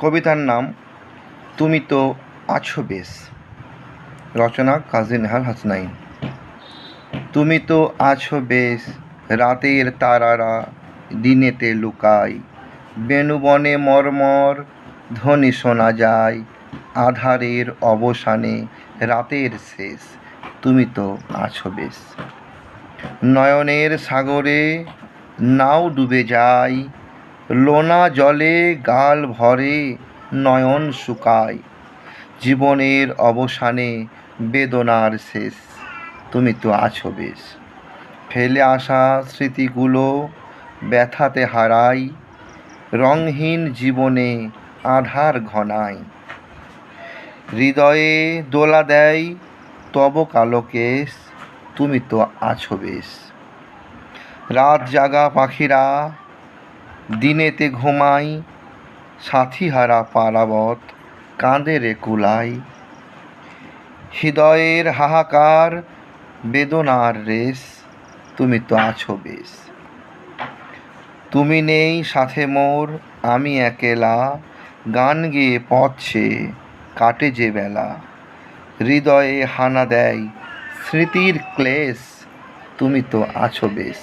কবিতার নাম তুমি তো আছো বেশ। রচনা কাজী নেহাল হাসনাইন। তুমি তো আছো বেশ, রাতের তারারা দিনেতে লুকায়, বেণুবনে মর্মর ধ্বনি শোনা যায়, আধারের অবসানে রাতের শেষ, তুমি তো আছো বেশ। নয়নের সাগরে নাও ডুবে যায়, লোনা জলে গাল ভরে নয়ন শুকায়, জীবনের অবসানে বেদনার শেষ, তুমি তো আছো বেশ। ফেলে আসা স্মৃতিগুলো ব্যথাতে হারাই, রংহীন জীবনে আধার ঘনায়, হৃদয়ে দোলা দেয় তব কালো কেশ, তুমি তো আছো বেশ। রাত জাগা পাখিরা দিনেতে ঘুমায়, সাথীহারা পারাবত কাঁদে রে কুলাই, হৃদয়ের হাহাকার বেদনার রেশ, তুমি তো আছো বেশ। তুমি নেই সাথে মোর, আমি একেলা, গান গেয়ে পথ চেয়ে কাটে যে বেলা, হৃদয়ে হানা দেয় স্মৃতির ক্লেশ, তুমি তো আছো বেশ।